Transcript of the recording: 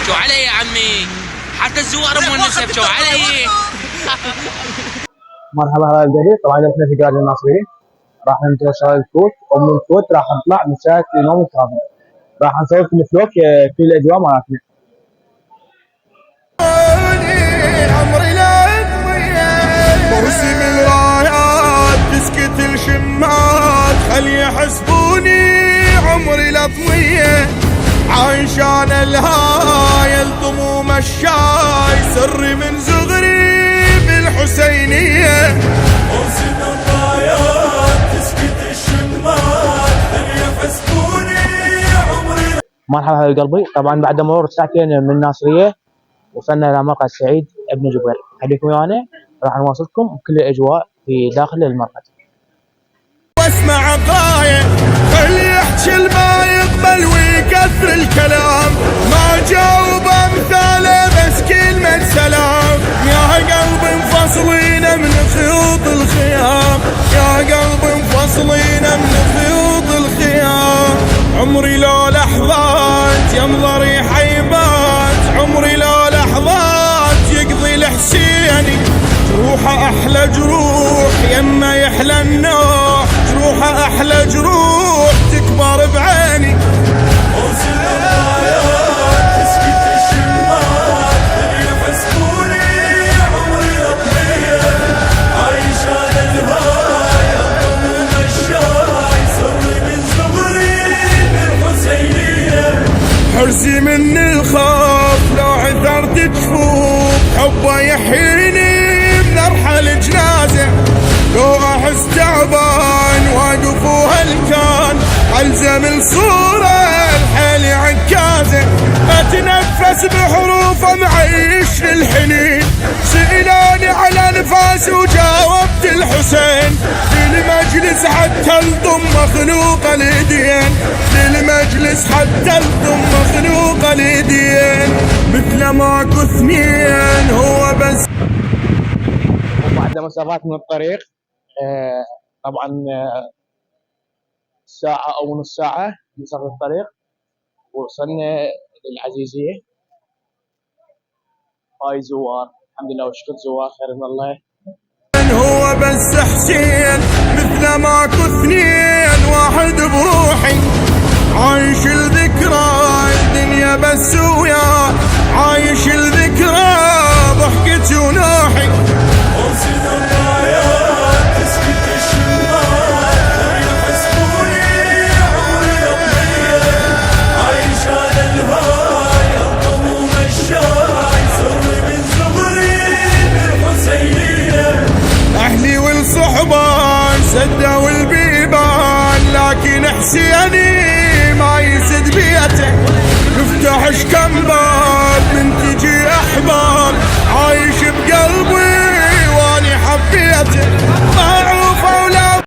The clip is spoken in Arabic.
يبكوا علي يا عمي، حتى الزوار مونس يبكوا علي. مرحبا هلا الجديد. طبعا احنا في قرية الناصرية، راح ننتظر شغل الكوت، ومن الكوت راح نطلع مساك الإمام الكاظم، راح نسوي لكم فلوك في الأجواء مالتنا. عمري موسم الرايات تسكت الشمات، خلي يحسبوني عمري لطمية، عايش انا الهاي الطموم الشاي، سري من صغري بالحسينية. موسم الرايات تسكت الشمات، خلي يحسبوني عمري. مرحبا هلا قلبي. طبعا بعد مرور ساعتين من الناصرية وصلنا إلى مرقد سعيد ابن جبير، خليكم ويانا راح نواصلكم بكل الأجواء في داخل المرقد. واسمع قاية خلي يحكي ما يقبل ويكثر الكلام، ما جاوب امثاله بس كلمة سلام. يا قلبي مفصلين من خيوط الخيام، يا قلبي مفصلين من خيوط الخيام. عمري لو لحظات يمضى ريح يبات، عمري لو لحظات يقضي الحسيني، جروحه احلى جروح يما يحلى النوح، جروحه احلى جروح تكبر بعيني. موسم الرايات تسكت الشمات، خلي يحسبوني عمري لطمية، عايش انا الهاي الطموم الشاي، سري من صغري بالحسينية. حرصي من الخوف لو عثرت جفوف، حبه يحييني بنرحل جنازه، لو احس تعبان واقف وهلكان، الزم الصوره الحيل عكازه، اتنفس بحروفه معيش للحنين، سئلاني على نفاسي وجاوبت الحسين، للمجلس حتى الضم مخلوق اليدين، للمجلس حتى الضم مخلوق اليدين، مثل ماكو اثنين هو بس. وبعد مسافات من الطريق طبعا ساعة أو نص ساعة من سفر الطريق وصلنا للعزيزية. هاي زوار، الحمد لله وشكر زوار خير من الله. هو بس حسين مثل ماكو اثنين، واحد بروحي عايش الذكرى الدنيا بس وياه، عايش الذكرى ضحكتي ونوحي. موسم الرايات تسكت الشمات، خلي يحسبوني عمري لطمية، عايش انا الهاي الطموم الشاي، سري من صغري بالحسينية. اهلي والصحبان سدوا البيبان، لكن حسيني ما يسد بيته، نفتح شكم باب